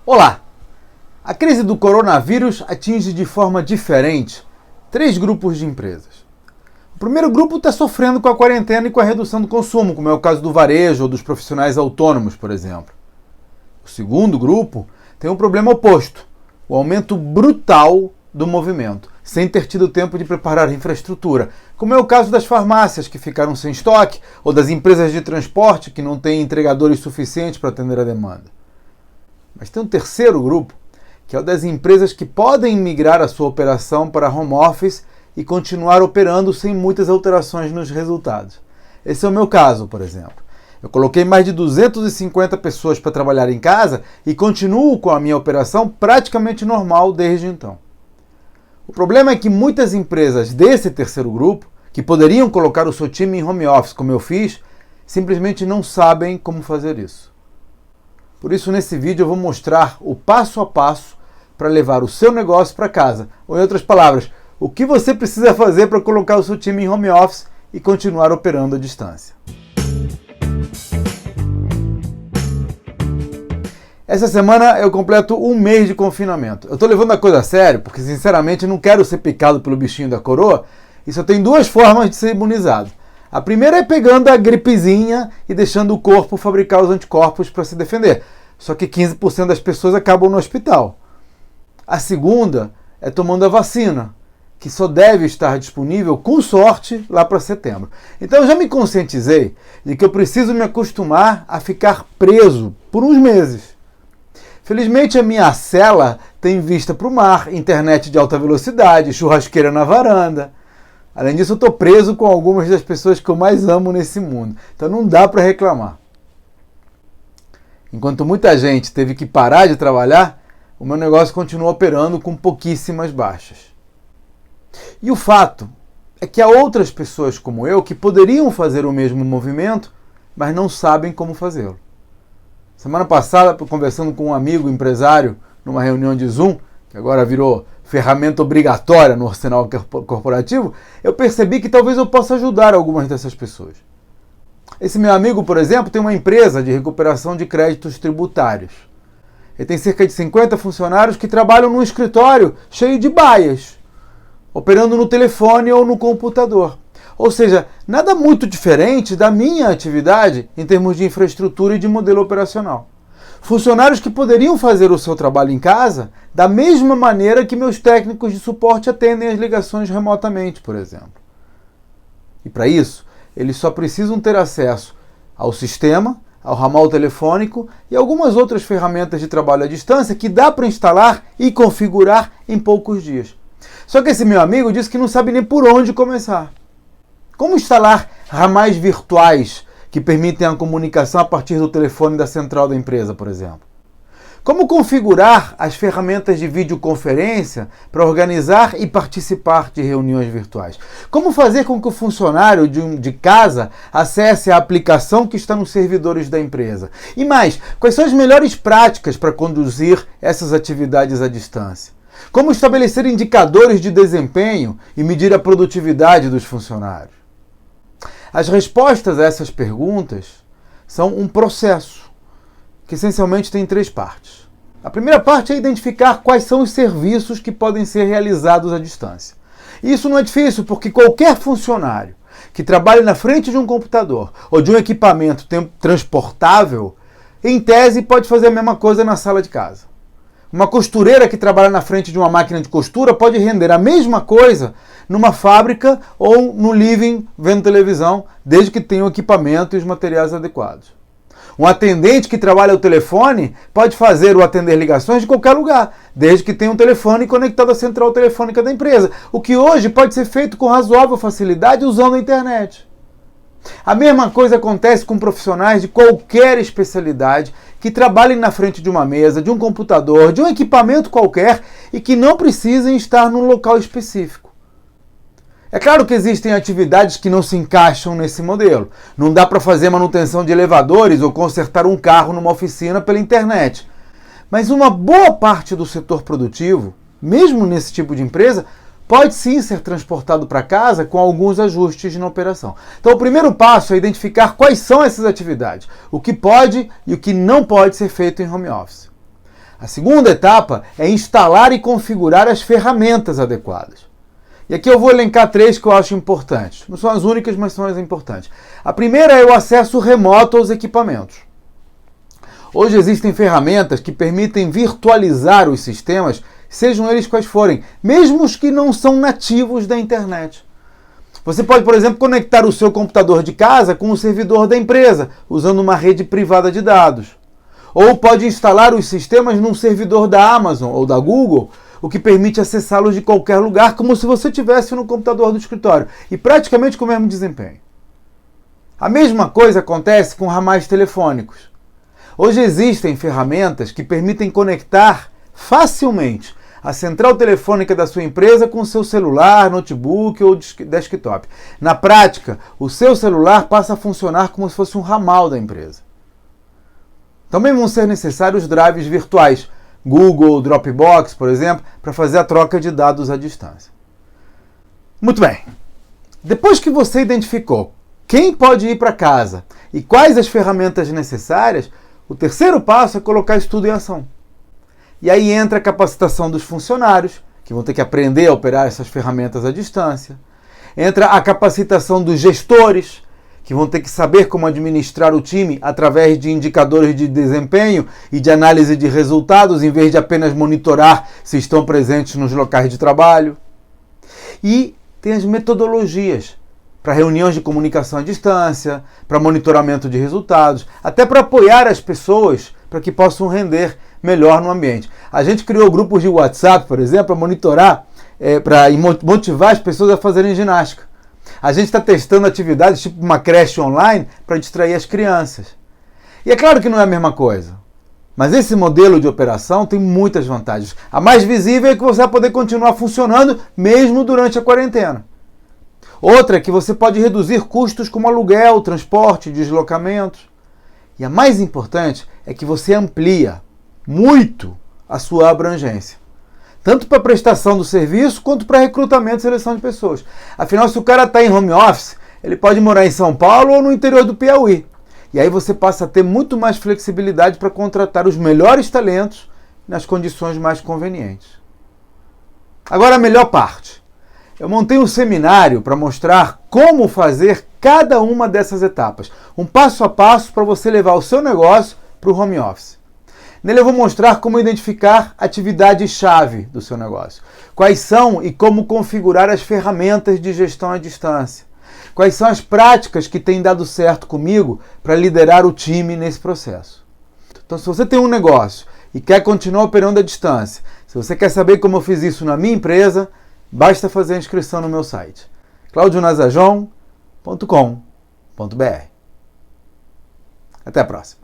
Olá! A crise do coronavírus atinge de forma diferente 3 grupos de empresas. O primeiro grupo está sofrendo com a quarentena e com a redução do consumo, como é o caso do varejo ou dos profissionais autônomos, por exemplo. O segundo grupo tem um problema oposto, o aumento brutal do movimento, sem ter tido tempo de preparar a infraestrutura, como é o caso das farmácias que ficaram sem estoque ou das empresas de transporte que não têm entregadores suficientes para atender a demanda. Mas tem um terceiro grupo, que é o das empresas que podem migrar a sua operação para home office e continuar operando sem muitas alterações nos resultados. Esse é o meu caso, por exemplo. Eu coloquei mais de 250 pessoas para trabalhar em casa e continuo com a minha operação praticamente normal desde então. O problema é que muitas empresas desse terceiro grupo, que poderiam colocar o seu time em home office como eu fiz, simplesmente não sabem como fazer isso. Por isso, nesse vídeo eu vou mostrar o passo a passo para levar o seu negócio para casa. Ou, em outras palavras, o que você precisa fazer para colocar o seu time em home office e continuar operando à distância. Essa semana eu completo um mês de confinamento. Eu estou levando a coisa a sério porque, sinceramente, não quero ser picado pelo bichinho da coroa e só tem 2 formas de ser imunizado. A primeira é pegando a gripezinha e deixando o corpo fabricar os anticorpos para se defender. Só que 15% das pessoas acabam no hospital. A segunda é tomando a vacina, que só deve estar disponível, com sorte, lá para setembro. Então eu já me conscientizei de que eu preciso me acostumar a ficar preso por uns meses. Felizmente a minha cela tem vista para o mar, internet de alta velocidade, churrasqueira na varanda. Além disso, eu estou preso com algumas das pessoas que eu mais amo nesse mundo. Então não dá para reclamar. Enquanto muita gente teve que parar de trabalhar, o meu negócio continua operando com pouquíssimas baixas. E o fato é que há outras pessoas como eu que poderiam fazer o mesmo movimento, mas não sabem como fazê-lo. Semana passada, conversando com um amigo empresário numa reunião de Zoom, que agora virou ferramenta obrigatória no arsenal corporativo, eu percebi que talvez eu possa ajudar algumas dessas pessoas. Esse meu amigo, por exemplo, tem uma empresa de recuperação de créditos tributários. Ele tem cerca de 50 funcionários que trabalham num escritório cheio de baias, operando no telefone ou no computador. Ou seja, nada muito diferente da minha atividade em termos de infraestrutura e de modelo operacional. Funcionários que poderiam fazer o seu trabalho em casa da mesma maneira que meus técnicos de suporte atendem as ligações remotamente, por exemplo. E para isso, eles só precisam ter acesso ao sistema, ao ramal telefônico e algumas outras ferramentas de trabalho à distância que dá para instalar e configurar em poucos dias. Só que esse meu amigo disse que não sabe nem por onde começar. Como instalar ramais virtuais que permitem a comunicação a partir do telefone da central da empresa, por exemplo? Como configurar as ferramentas de videoconferência para organizar e participar de reuniões virtuais? Como fazer com que o funcionário de casa acesse a aplicação que está nos servidores da empresa? E mais, quais são as melhores práticas para conduzir essas atividades à distância? Como estabelecer indicadores de desempenho e medir a produtividade dos funcionários? As respostas a essas perguntas são um processo, que essencialmente tem 3 partes. A primeira parte é identificar quais são os serviços que podem ser realizados à distância. E isso não é difícil, porque qualquer funcionário que trabalhe na frente de um computador ou de um equipamento transportável, em tese pode fazer a mesma coisa na sala de casa. Uma costureira que trabalha na frente de uma máquina de costura pode render a mesma coisa numa fábrica ou no living vendo televisão, desde que tenha o equipamento e os materiais adequados. Um atendente que trabalha ao telefone pode fazer ou atender ligações de qualquer lugar, desde que tenha um telefone conectado à central telefônica da empresa, o que hoje pode ser feito com razoável facilidade usando a internet. A mesma coisa acontece com profissionais de qualquer especialidade que trabalhem na frente de uma mesa, de um computador, de um equipamento qualquer e que não precisem estar num local específico. É claro que existem atividades que não se encaixam nesse modelo. Não dá para fazer manutenção de elevadores ou consertar um carro numa oficina pela internet. Mas uma boa parte do setor produtivo, mesmo nesse tipo de empresa, pode sim ser transportado para casa com alguns ajustes na operação. Então o primeiro passo é identificar quais são essas atividades, o que pode e o que não pode ser feito em home office. A segunda etapa é instalar e configurar as ferramentas adequadas. E aqui eu vou elencar 3 que eu acho importantes. Não são as únicas, mas são as importantes. A primeira é o acesso remoto aos equipamentos. Hoje existem ferramentas que permitem virtualizar os sistemas, sejam eles quais forem, mesmo os que não são nativos da internet. Você pode, por exemplo, conectar o seu computador de casa com o servidor da empresa, usando uma rede privada de dados. Ou pode instalar os sistemas num servidor da Amazon ou da Google, o que permite acessá-los de qualquer lugar, como se você estivesse no computador do escritório, e praticamente com o mesmo desempenho. A mesma coisa acontece com ramais telefônicos. Hoje existem ferramentas que permitem conectar facilmente a central telefônica da sua empresa com o seu celular, notebook ou desktop. Na prática, o seu celular passa a funcionar como se fosse um ramal da empresa. Também vão ser necessários drives virtuais, Google, Dropbox, por exemplo, para fazer a troca de dados à distância. Muito bem. Depois que você identificou quem pode ir para casa e quais as ferramentas necessárias, o terceiro passo é colocar isso tudo em ação. E aí entra a capacitação dos funcionários, que vão ter que aprender a operar essas ferramentas à distância. Entra a capacitação dos gestores, que vão ter que saber como administrar o time através de indicadores de desempenho e de análise de resultados, em vez de apenas monitorar se estão presentes nos locais de trabalho. E tem as metodologias para reuniões de comunicação à distância, para monitoramento de resultados, até para apoiar as pessoas para que possam render melhor no ambiente. A gente criou grupos de WhatsApp, por exemplo, para monitorar, para motivar as pessoas a fazerem ginástica. A gente está testando atividades tipo uma creche online para distrair as crianças. E é claro que não é a mesma coisa, mas esse modelo de operação tem muitas vantagens. A mais visível é que você vai poder continuar funcionando mesmo durante a quarentena. Outra é que você pode reduzir custos como aluguel, transporte, deslocamentos. E a mais importante é que você amplia muito a sua abrangência. Tanto para a prestação do serviço, quanto para recrutamento e seleção de pessoas. Afinal, se o cara está em home office, ele pode morar em São Paulo ou no interior do Piauí. E aí você passa a ter muito mais flexibilidade para contratar os melhores talentos nas condições mais convenientes. Agora a melhor parte. Eu montei um seminário para mostrar como fazer cada uma dessas etapas. Um passo a passo para você levar o seu negócio para o home office. Nele eu vou mostrar como identificar atividades-chave do seu negócio. Quais são e como configurar as ferramentas de gestão à distância. Quais são as práticas que têm dado certo comigo para liderar o time nesse processo. Então, se você tem um negócio e quer continuar operando à distância, se você quer saber como eu fiz isso na minha empresa, basta fazer a inscrição no meu site, claudionazajon.com.br. Até a próxima.